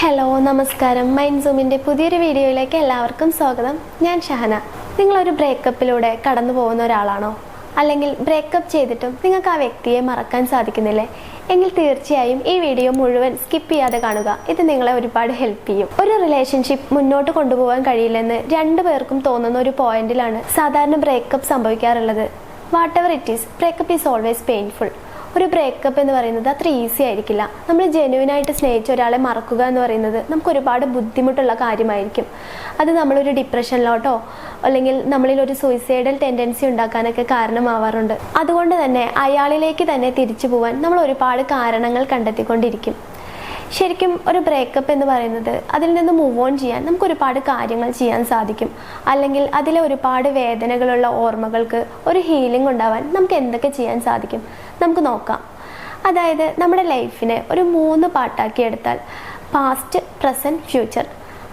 Hello നമസ്കാരം. Mind സൂമിൻ്റെ പുതിയൊരു വീഡിയോയിലേക്ക് എല്ലാവർക്കും സ്വാഗതം. ഞാൻ ഷഹന. നിങ്ങളൊരു ബ്രേക്കപ്പിലൂടെ കടന്നു പോകുന്ന ഒരാളാണോ? അല്ലെങ്കിൽ ബ്രേക്കപ്പ് ചെയ്തിട്ടും നിങ്ങൾക്ക് ആ വ്യക്തിയെ മറക്കാൻ സാധിക്കുന്നില്ലേ? എങ്കിൽ തീർച്ചയായും ഈ വീഡിയോ മുഴുവൻ സ്കിപ്പ് ചെയ്യാതെ കാണുക. ഇത് നിങ്ങളെ ഒരുപാട് ഹെൽപ്പ് ചെയ്യും. ഒരു റിലേഷൻഷിപ്പ് മുന്നോട്ട് കൊണ്ടുപോകാൻ കഴിയില്ലെന്ന് രണ്ടു പേർക്കും തോന്നുന്ന ഒരു പോയിന്റിലാണ് സാധാരണ ബ്രേക്കപ്പ് സംഭവിക്കാറുള്ളത്. Whatever it is, breakup is always painful. ഒരു ബ്രേക്കപ്പ് എന്ന് പറയുന്നത് അത്ര ഈസി ആയിരിക്കില്ല. നമ്മൾ ജെന്യുവിനായിട്ട് സ്നേഹിച്ച ഒരാളെ മറക്കുക എന്ന് പറയുന്നത് നമുക്ക് ഒരുപാട് ബുദ്ധിമുട്ടുള്ള കാര്യമായിരിക്കും. അത് നമ്മളൊരു ഡിപ്രഷനിലോട്ടോ അല്ലെങ്കിൽ നമ്മളിൽ ഒരു സൂയിസൈഡൽ ടെൻഡൻസി ഉണ്ടാക്കാനൊക്കെ കാരണമാവാറുണ്ട്. അതുകൊണ്ട് തന്നെ അയാളിലേക്ക് തന്നെ തിരിച്ചു പോകാൻ നമ്മൾ ഒരുപാട് കാരണങ്ങൾ കണ്ടെത്തിക്കൊണ്ടിരിക്കും. ശരിക്കും ഒരു ബ്രേക്കപ്പ് എന്ന് പറയുന്നത് അതിൽ നിന്ന് മൂവ് ഓൺ ചെയ്യാൻ നമുക്ക് ഒരുപാട് കാര്യങ്ങൾ ചെയ്യാൻ സാധിക്കും. അല്ലെങ്കിൽ അതിലെ ഒരുപാട് വേദനകളുള്ള ഓർമ്മകൾക്ക് ഒരു ഹീലിംഗ് ഉണ്ടാവാൻ നമുക്ക് എന്തൊക്കെ ചെയ്യാൻ സാധിക്കും നമുക്ക് നോക്കാം. അതായത് നമ്മുടെ ലൈഫിനെ ഒരു 3 പാർട്ടാക്കി എടുത്താൽ പാസ്റ്റ്, പ്രസൻറ്റ്, ഫ്യൂച്ചർ.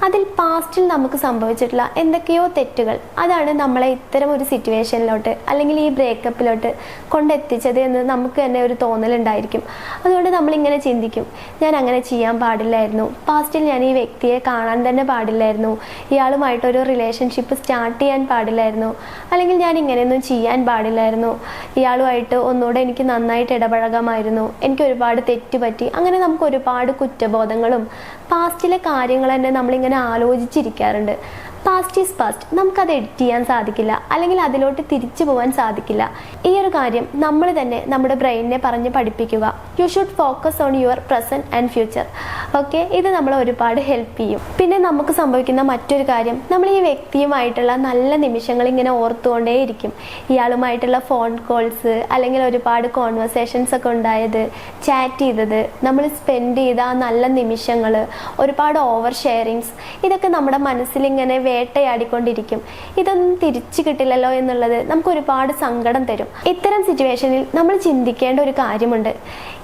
അതിൽ പാസ്റ്റിൽ നമുക്ക് സംഭവിച്ചിട്ടുള്ള എന്തൊക്കെയോ തെറ്റുകൾ, അതാണ് നമ്മളെ ഇത്തരം ഒരു സിറ്റുവേഷനിലോട്ട് അല്ലെങ്കിൽ ഈ ബ്രേക്കപ്പിലോട്ട് കൊണ്ടെത്തിച്ചത് എന്ന് നമുക്ക് തന്നെ ഒരു തോന്നലുണ്ടായിരിക്കും. അതുകൊണ്ട് നമ്മളിങ്ങനെ ചിന്തിക്കും, ഞാൻ അങ്ങനെ ചെയ്യാൻ പാടില്ലായിരുന്നു, പാസ്റ്റിൽ ഞാൻ ഈ വ്യക്തിയെ കാണാൻ തന്നെ പാടില്ലായിരുന്നു, ഇയാളുമായിട്ടൊരു റിലേഷൻഷിപ്പ് സ്റ്റാർട്ട് ചെയ്യാൻ പാടില്ലായിരുന്നു, അല്ലെങ്കിൽ ഞാൻ ഇങ്ങനെയൊന്നും ചെയ്യാൻ പാടില്ലായിരുന്നു, ഇയാളുമായിട്ട് ഒന്നുകൂടെ എനിക്ക് നന്നായിട്ട് ഇടപഴകാമായിരുന്നു, എനിക്ക് ഒരുപാട് തെറ്റുപറ്റി. അങ്ങനെ നമുക്ക് ഒരുപാട് കുറ്റബോധങ്ങളും പാസ്റ്റിലെ കാര്യങ്ങൾ തന്നെ നമ്മളിങ്ങനെ ആലോചിച്ചിരിക്കാറുണ്ട്. Past is past. നമുക്കത് എഡിറ്റ് ചെയ്യാൻ സാധിക്കില്ല, അല്ലെങ്കിൽ അതിലോട്ട് തിരിച്ചു പോകാൻ സാധിക്കില്ല. ഈ ഒരു കാര്യം നമ്മൾ തന്നെ നമ്മുടെ ബ്രെയിനിനെ പറഞ്ഞ് പഠിപ്പിക്കുക. You should focus on your present and future. Okay, ഇത് നമ്മളെ ഒരുപാട് ഹെൽപ്പ് ചെയ്യും. പിന്നെ നമുക്ക് സംഭവിക്കുന്ന മറ്റൊരു കാര്യം, നമ്മൾ ഈ വ്യക്തിയുമായിട്ടുള്ള നല്ല നിമിഷങ്ങൾ ഇങ്ങനെ ഓർത്തുകൊണ്ടേയിരിക്കും. ഇയാളുമായിട്ടുള്ള ഫോൺ കോൾസ്, അല്ലെങ്കിൽ ഒരുപാട് കോൺവെർസേഷൻസ് ഒക്കെ ഉണ്ടായത്, ചാറ്റ് ചെയ്തത്, നമ്മൾ സ്പെൻഡ് ചെയ്ത ആ നല്ല നിമിഷങ്ങൾ, ഒരുപാട് ഓവർ ഷെയറിങ്സ്, ഇതൊക്കെ നമ്മുടെ മനസ്സിലിങ്ങനെ വേട്ടയാടിക്കൊണ്ടിരിക്കും. ഇതൊന്നും തിരിച്ചു കിട്ടില്ലല്ലോ എന്നുള്ളത് നമുക്ക് ഒരുപാട് സങ്കടം തരും. ഇത്തരം സിറ്റുവേഷനിൽ നമ്മൾ ചിന്തിക്കേണ്ട ഒരു കാര്യമുണ്ട്.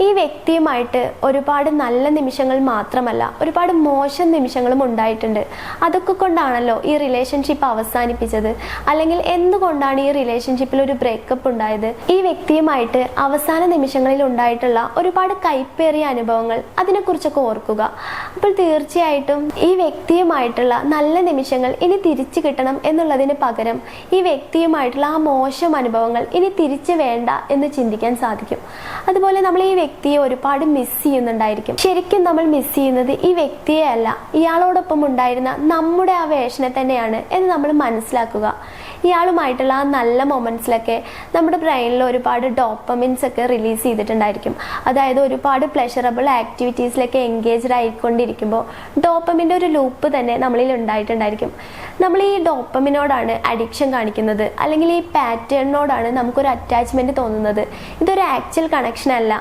ഈ വ്യക്തിയുമായിട്ട് ഒരുപാട് നല്ല നിമിഷങ്ങൾ മാത്രമല്ല, ഒരുപാട് മോശം നിമിഷങ്ങളും ഉണ്ടായിട്ടുണ്ട്. അതൊക്കെ കൊണ്ടാണല്ലോ ഈ റിലേഷൻഷിപ്പ് അവസാനിപ്പിച്ചത്. അല്ലെങ്കിൽ എന്തുകൊണ്ടാണ് ഈ റിലേഷൻഷിപ്പിൽ ഒരു ബ്രേക്കപ്പ് ഉണ്ടായത്? ഈ വ്യക്തിയുമായിട്ട് അവസാന നിമിഷങ്ങളിൽ ഉണ്ടായിട്ടുള്ള ഒരുപാട് കൈപ്പേറിയ അനുഭവങ്ങൾ, അതിനെക്കുറിച്ചൊക്കെ ഓർക്കുക. അപ്പോൾ തീർച്ചയായിട്ടും ഈ വ്യക്തിയുമായിട്ടുള്ള നല്ല നിമിഷങ്ങൾ ഇനി തിരിച്ചു കിട്ടണം എന്നുള്ളതിന് പകരം ഈ വ്യക്തിയുമായിട്ടുള്ള ആ മോശം അനുഭവങ്ങൾ ഇനി തിരിച്ചു വേണ്ട എന്ന് ചിന്തിക്കാൻ സാധിക്കും. അതുപോലെ നമ്മൾ ഈ വ്യക്തിയെ ഒരുപാട് മിസ് ചെയ്യുന്നുണ്ടായിരിക്കും. ശരിക്കും നമ്മൾ മിസ് ചെയ്യുന്നത് ഈ വ്യക്തിയെ അല്ല, ഇയാളോടൊപ്പം ഉണ്ടായിരുന്ന നമ്മുടെ ആ വേഷനെ തന്നെയാണ് എന്ന് നമ്മൾ മനസ്സിലാക്കുക. ഇയാളുമായിട്ടുള്ള ആ നല്ല മൊമെന്റ്സിലൊക്കെ നമ്മുടെ ബ്രെയിനിൽ ഒരുപാട് ഡോപ്പമിൻസ് ഒക്കെ റിലീസ് ചെയ്തിട്ടുണ്ടായിരിക്കും. അതായത് ഒരുപാട് പ്ലഷറബിൾ ആക്ടിവിറ്റീസിലൊക്കെ എൻഗേജ്ഡ് ആയിക്കൊണ്ടിരിക്കുമ്പോൾ ഡോപ്പമിൻ്റെ ഒരു ലൂപ്പ് തന്നെ നമ്മളിൽ ഉണ്ടായിട്ടുണ്ടായിരിക്കും. നമ്മൾ ഈ ഡോപ്പമിനോടാണ് അഡിക്ഷൻ കാണിക്കുന്നത്, അല്ലെങ്കിൽ ഈ പാറ്റേണിനോടാണ് നമുക്കൊരു അറ്റാച്ച്മെൻറ്റ് തോന്നുന്നത്. ഇതൊരു ആക്ച്വൽ കണക്ഷൻ അല്ല.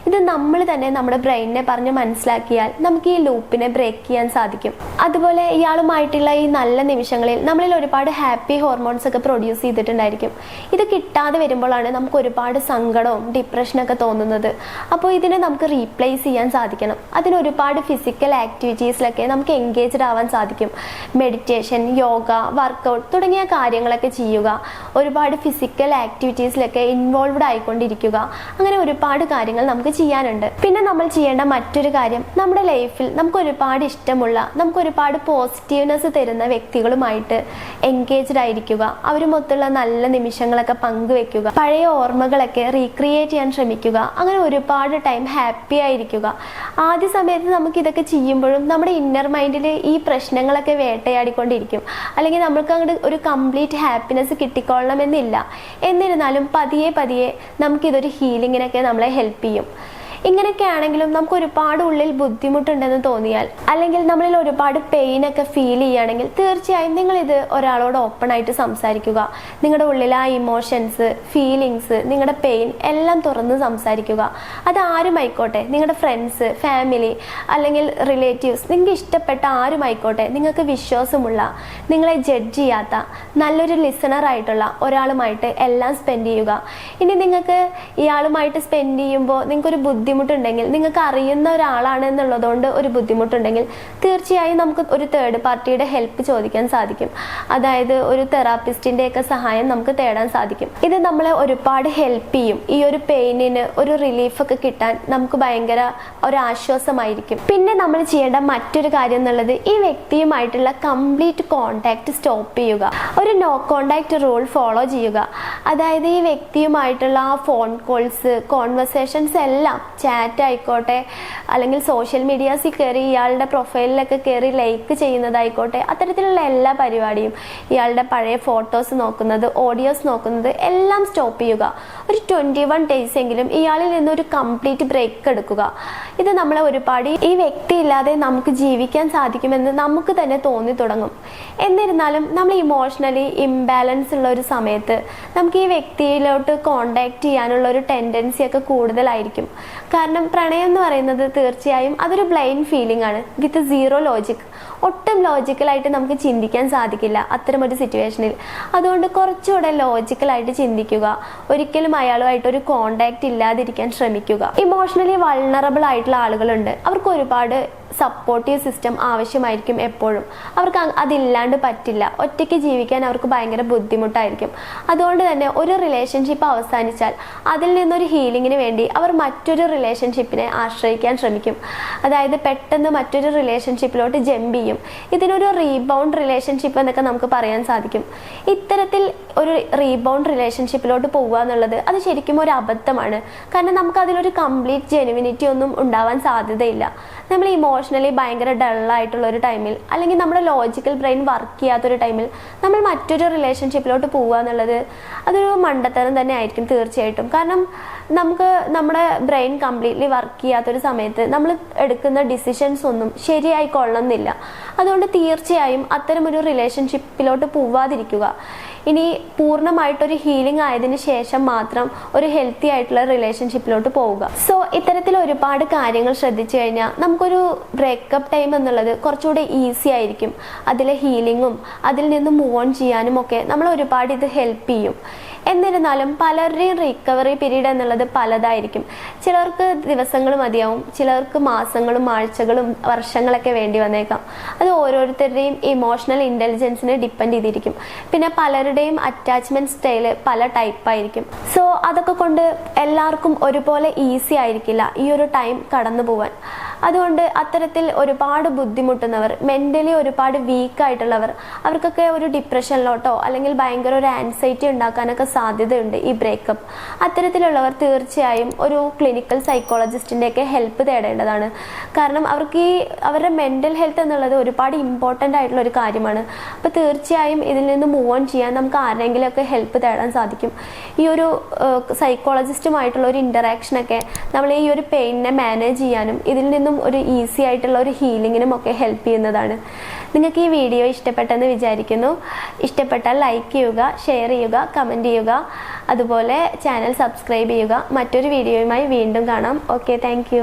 ഇത് നമ്മൾ തന്നെ നമ്മുടെ ബ്രെയിനിനെ പറഞ്ഞ് മനസ്സിലാക്കിയാൽ നമുക്ക് ഈ ലൂപ്പിനെ ബ്രേക്ക് ചെയ്യാൻ സാധിക്കും. അതുപോലെ ഇയാളുമായിട്ടുള്ള ഈ നല്ല നിമിഷങ്ങളിൽ നമ്മളിൽ ഒരുപാട് ഹാപ്പി ഹോർമോൺസ് ഒക്കെ പ്രൊഡ്യൂസ് ചെയ്തിട്ടുണ്ടായിരിക്കും. ഇത് കിട്ടാതെ വരുമ്പോഴാണ് നമുക്ക് ഒരുപാട് സങ്കടവും ഡിപ്രഷനൊക്കെ തോന്നുന്നത്. അപ്പോൾ ഇതിനെ നമുക്ക് റീപ്ലേസ് ചെയ്യാൻ സാധിക്കണം. അതിന് ഒരുപാട് ഫിസിക്കൽ ആക്ടിവിറ്റീസിലൊക്കെ നമുക്ക് എൻഗേജ്ഡ് ആവാൻ സാധിക്കും. മെഡിറ്റേഷൻ, യോഗ, വർക്കൗട്ട് തുടങ്ങിയ കാര്യങ്ങളൊക്കെ ചെയ്യുക. ഒരുപാട് ഫിസിക്കൽ ആക്ടിവിറ്റീസിലൊക്കെ ഇൻവോൾവ്ഡ് ആയിക്കൊണ്ടിരിക്കുക. അങ്ങനെ ഒരുപാട് കാര്യങ്ങൾ നമുക്ക് ചെയ്യാനുണ്ട്. പിന്നെ നമ്മൾ ചെയ്യേണ്ട മറ്റൊരു കാര്യം, നമ്മുടെ ലൈഫിൽ നമുക്ക് ഒരുപാട് ഇഷ്ടമുള്ള, നമുക്ക് ഒരുപാട് പോസിറ്റീവ്നെസ് തരുന്ന വ്യക്തികളുമായിട്ട് എൻഗേജ്ഡ് ആയിരിക്കുക. അവരുമൊത്തുള്ള നല്ല നിമിഷങ്ങളൊക്കെ പങ്കുവെക്കുക. പഴയ ഓർമ്മകളൊക്കെ റീക്രിയേറ്റ് ചെയ്യാൻ ശ്രമിക്കുക. അങ്ങനെ ഒരുപാട് ടൈം ഹാപ്പി ആയിരിക്കുക. ആദ്യ സമയത്ത് നമുക്ക് ഇതൊക്കെ ചെയ്യുമ്പോഴും നമ്മുടെ ഇന്നർ മൈൻഡിൽ ഈ പ്രശ്നങ്ങളൊക്കെ വേട്ടയാടിക്കൊണ്ടിരിക്കും. അല്ലെങ്കിൽ നമുക്ക് അങ്ങോട്ട് ഒരു കംപ്ലീറ്റ് ഹാപ്പിനെസ് കിട്ടിക്കൊള്ളണമെന്നില്ല. എന്നിരുന്നാലും പതിയെ പതിയെ നമുക്കിതൊരു ഹീലിങ്ങിനൊക്കെ നമ്മളെ ഹെൽപ്പ് ചെയ്യും. ഇങ്ങനെയൊക്കെ ആണെങ്കിലും നമുക്ക് ഒരുപാട് ഉള്ളിൽ ബുദ്ധിമുട്ടുണ്ടെന്ന് തോന്നിയാൽ, അല്ലെങ്കിൽ നമ്മളിൽ ഒരുപാട് പെയിനൊക്കെ ഫീൽ ചെയ്യുകയാണെങ്കിൽ തീർച്ചയായും നിങ്ങളിത് ഒരാളോട് ഓപ്പൺ ആയിട്ട് സംസാരിക്കുക. നിങ്ങളുടെ ഉള്ളിൽ ആ ഇമോഷൻസ്, ഫീലിങ്സ്, നിങ്ങളുടെ പെയിൻ എല്ലാം തുറന്ന് സംസാരിക്കുക. അത് ആരുമായിക്കോട്ടെ, നിങ്ങളുടെ ഫ്രണ്ട്സ്, ഫാമിലി, അല്ലെങ്കിൽ റിലേറ്റീവ്സ്, നിങ്ങൾക്ക് ഇഷ്ടപ്പെട്ട ആരുമായിക്കോട്ടെ, നിങ്ങൾക്ക് വിശ്വാസമുള്ള, നിങ്ങളെ ജഡ്ജ് ചെയ്യാത്ത നല്ലൊരു ലിസണർ ആയിട്ടുള്ള ഒരാളുമായിട്ട് എല്ലാം സ്പെൻഡ് ചെയ്യുക. ഇനി നിങ്ങൾക്ക് ഇയാളുമായിട്ട് സ്പെൻഡ് ചെയ്യുമ്പോൾ നിങ്ങൾക്കൊരു ബുദ്ധിമുട്ട് ബുദ്ധിമുട്ടുണ്ടെങ്കിൽ, നിങ്ങൾക്ക് അറിയുന്ന ഒരാളാണ് എന്നുള്ളതുകൊണ്ട് ഒരു ബുദ്ധിമുട്ടുണ്ടെങ്കിൽ തീർച്ചയായും നമുക്ക് ഒരു തേർഡ് പാർട്ടിയുടെ ഹെൽപ്പ് ചോദിക്കാൻ സാധിക്കും. അതായത് ഒരു തെറാപ്പിസ്റ്റിൻ്റെയൊക്കെ സഹായം നമുക്ക് തേടാൻ സാധിക്കും. ഇത് നമ്മളെ ഒരുപാട് ഹെൽപ്പ് ചെയ്യും. ഈ ഒരു പെയിനിന് ഒരു റിലീഫൊക്കെ കിട്ടാൻ നമുക്ക് ഭയങ്കര ഒരു ആശ്വാസമായിരിക്കും. പിന്നെ നമ്മൾ ചെയ്യേണ്ട മറ്റൊരു കാര്യം എന്നുള്ളത് ഈ വ്യക്തിയുമായിട്ടുള്ള കംപ്ലീറ്റ് കോണ്ടാക്ട് സ്റ്റോപ്പ് ചെയ്യുക. ഒരു നോ കോണ്ടാക്ട് റൂൾ ഫോളോ ചെയ്യുക. അതായത് ഈ വ്യക്തിയുമായിട്ടുള്ള ആ ഫോൺ കോൾസ്, കോൺവെർസേഷൻസ് എല്ലാം, ചാറ്റ് ആയിക്കോട്ടെ അല്ലെങ്കിൽ സോഷ്യൽ മീഡിയാസിൽ കയറി ഇയാളുടെ പ്രൊഫൈലിലൊക്കെ കയറി ലൈക്ക് ചെയ്യുന്നതായിക്കോട്ടെ, അത്തരത്തിലുള്ള എല്ലാ പരിപാടിയും, ഇയാളുടെ പഴയ ഫോട്ടോസ് നോക്കുന്നത്, ഓഡിയോസ് നോക്കുന്നത് എല്ലാം സ്റ്റോപ്പ് ചെയ്യുക. ഒരു 21 days എങ്കിലും ഇയാളിൽ നിന്നൊരു കംപ്ലീറ്റ് ബ്രേക്ക് എടുക്കുക. ഇത് നമ്മളെ ഒരുപാട് ഈ വ്യക്തി ഇല്ലാതെ നമുക്ക് ജീവിക്കാൻ സാധിക്കുമെന്ന് നമുക്ക് തന്നെ തോന്നി തുടങ്ങും. എന്നിരുന്നാലും നമ്മൾ ഇമോഷണലി ഇംബാലൻസ് ഉള്ള ഒരു സമയത്ത് നമുക്ക് ഈ വ്യക്തിയിലോട്ട് കോണ്ടാക്ട് ചെയ്യാനുള്ള ഒരു ടെൻഡൻസി ഒക്കെ കൂടുതലായിരിക്കും. കാരണം പ്രണയം എന്ന് പറയുന്നത് തീർച്ചയായും അതൊരു ബ്ലൈൻഡ് ഫീലിംഗ് ആണ്, വിത്ത് സീറോ ലോജിക്. ഒട്ടും ലോജിക്കലായിട്ട് നമുക്ക് ചിന്തിക്കാൻ സാധിക്കില്ല അത്തരമൊരു സിറ്റുവേഷനിൽ. അതുകൊണ്ട് കുറച്ചുകൂടെ ലോജിക്കലായിട്ട് ചിന്തിക്കുക. ഒരിക്കലും അയാളുമായിട്ട് ഒരു കോണ്ടാക്ട് ഇല്ലാതിരിക്കാൻ ശ്രമിക്കുക. ഇമോഷണലി വൾണറബിൾ ആയിട്ടുള്ള ആളുകളുണ്ട്. അവർക്ക് ഒരുപാട് സപ്പോർട്ടീവ് സിസ്റ്റം ആവശ്യമായിരിക്കും എപ്പോഴും. അവർക്ക് അതില്ലാണ്ട് പറ്റില്ല. ഒറ്റയ്ക്ക് ജീവിക്കാൻ അവർക്ക് ഭയങ്കര ബുദ്ധിമുട്ടായിരിക്കും. അതുകൊണ്ട് തന്നെ ഒരു റിലേഷൻഷിപ്പ് അവസാനിച്ചാൽ അതിൽ നിന്നൊരു ഹീലിങ്ങിന് വേണ്ടി അവർ മറ്റൊരു റിലേഷൻഷിപ്പിനെ ആശ്രയിക്കാൻ ശ്രമിക്കും. അതായത് പെട്ടെന്ന് മറ്റൊരു റിലേഷൻഷിപ്പിലോട്ട് ജമ്പ് ചെയ്യും. ഇതിനൊരു റീബൗണ്ട് റിലേഷൻഷിപ്പ് എന്നൊക്കെ നമുക്ക് പറയാൻ സാധിക്കും. ഇത്തരത്തിൽ ഒരു റീബൗണ്ട് റിലേഷൻഷിപ്പിലോട്ട് പോകുക എന്നുള്ളത് അത് ശരിക്കും ഒരു അബദ്ധമാണ്. കാരണം നമുക്ക് അതിലൊരു കംപ്ലീറ്റ് ജെനുവിനിറ്റി ഒന്നും ഉണ്ടാവാൻ സാധ്യതയില്ല. നമ്മൾ ഇമോഷണലി ഭയങ്കര ഡള്ളായിട്ടുള്ള ഒരു ടൈമിൽ, അല്ലെങ്കിൽ നമ്മുടെ ലോജിക്കൽ ബ്രെയിൻ വർക്ക് ചെയ്യാത്തൊരു ടൈമിൽ നമ്മൾ മറ്റൊരു റിലേഷൻഷിപ്പിലോട്ട് പോവുക എന്നുള്ളത് അതൊരു മണ്ടത്തരം തന്നെ ആയിരിക്കും തീർച്ചയായിട്ടും. കാരണം നമുക്ക് നമ്മുടെ ബ്രെയിൻ കംപ്ലീറ്റ്ലി വർക്ക് ചെയ്യാത്തൊരു സമയത്ത് നമ്മൾ എടുക്കുന്ന ഡിസിഷൻസ് ഒന്നും ശരിയായി കൊള്ളുന്നില്ല. അതുകൊണ്ട് തീർച്ചയായും അത്തരമൊരു റിലേഷൻഷിപ്പിലോട്ട് പോവാതിരിക്കുക. ഇനി പൂർണ്ണമായിട്ടൊരു ഹീലിംഗ് ആയതിനു ശേഷം മാത്രം ഒരു ഹെൽത്തി ആയിട്ടുള്ള റിലേഷൻഷിപ്പിലോട്ട് പോവുക. സോ ഇത്തരത്തിൽ ഒരുപാട് കാര്യങ്ങൾ ശ്രദ്ധിച്ചു കഴിഞ്ഞാൽ നമുക്കൊരു ബ്രേക്കപ്പ് ടൈം എന്നുള്ളത് കുറച്ചുകൂടി ഈസി ആയിരിക്കും. അതിലെ ഹീലിങ്ങും അതിൽ നിന്ന് മൂവ് ഓൺ ചെയ്യാനും ഒക്കെ നമ്മൾ ഒരുപാട് ഇത് ഹെൽപ്പ് ചെയ്യും. എന്നിരുന്നാലും പലരുടെയും റിക്കവറി പീരീഡ് എന്നുള്ളത് പലതായിരിക്കും. ചിലർക്ക് ദിവസങ്ങൾ മതിയാവും, ചിലർക്ക് മാസങ്ങളും ആഴ്ചകളും വർഷങ്ങളൊക്കെ വേണ്ടി വന്നേക്കാം. അത് ഓരോരുത്തരുടെയും ഇമോഷണൽ ഇൻ്റലിജൻസിനെ ഡിപ്പെൻഡ് ചെയ്തിരിക്കും. പിന്നെ പലരുടെയും അറ്റാച്ച്മെൻറ്റ് സ്റ്റൈല് പല ടൈപ്പായിരിക്കും. സോ അതൊക്കെ കൊണ്ട് എല്ലാവർക്കും ഒരുപോലെ ഈസി ആയിരിക്കില്ല ഈ ഒരു ടൈം കടന്നു പോവാൻ. അതുകൊണ്ട് അത്തരത്തിൽ ഒരുപാട് ബുദ്ധിമുട്ടുന്നവർ, മെൻ്റലി ഒരുപാട് വീക്കായിട്ടുള്ളവർ, അവർക്കൊക്കെ ഒരു ഡിപ്രഷനിലോട്ടോ അല്ലെങ്കിൽ ഭയങ്കര ഒരു ആൻസൈറ്റി ഉണ്ടാക്കാനൊക്കെ സാധ്യതയുണ്ട് ഈ ബ്രേക്കപ്പ്. അത്തരത്തിലുള്ളവർ തീർച്ചയായും ഒരു ക്ലിനിക്കൽ സൈക്കോളജിസ്റ്റിൻ്റെയൊക്കെ ഹെൽപ്പ് തേടേണ്ടതാണ്. കാരണം അവർക്ക് അവരുടെ മെൻ്റൽ ഹെൽത്ത് എന്നുള്ളത് ഒരുപാട് ഇമ്പോർട്ടൻ്റ് ആയിട്ടുള്ള ഒരു കാര്യമാണ്. അപ്പോൾ തീർച്ചയായും ഇതിൽ നിന്ന് മൂവ് ഓൺ ചെയ്യാൻ നമുക്ക് ആരെങ്കിലുമൊക്കെ ഹെൽപ്പ് തേടാൻ സാധിക്കും. ഈ ഒരു സൈക്കോളജിസ്റ്റുമായിട്ടുള്ള ഒരു ഇൻ്ററാക്ഷനൊക്കെ നമ്മൾ ഈ ഒരു പെയിനിനെ മാനേജ് ചെയ്യാനും ഇതിൽ നിന്നും ഒരു ഈസി ആയിട്ടുള്ള ഒരു ഹീലിങ്ങിനും ഒക്കെ ഹെൽപ്പ് ചെയ്യുന്നതാണ്. നിങ്ങൾക്ക് ഈ വീഡിയോ ഇഷ്ടപ്പെട്ടെന്ന് വിചാരിക്കുന്നു. ഇഷ്ടപ്പെട്ടാൽ ലൈക്ക് ചെയ്യുക, ഷെയർ ചെയ്യുക, കമൻറ്റ് ചെയ്യുക. അതുപോലെ ചാനൽ സബ്സ്ക്രൈബ് ചെയ്യുക. മറ്റൊരു വീഡിയോയുമായി വീണ്ടും കാണാം. Okay, thank you.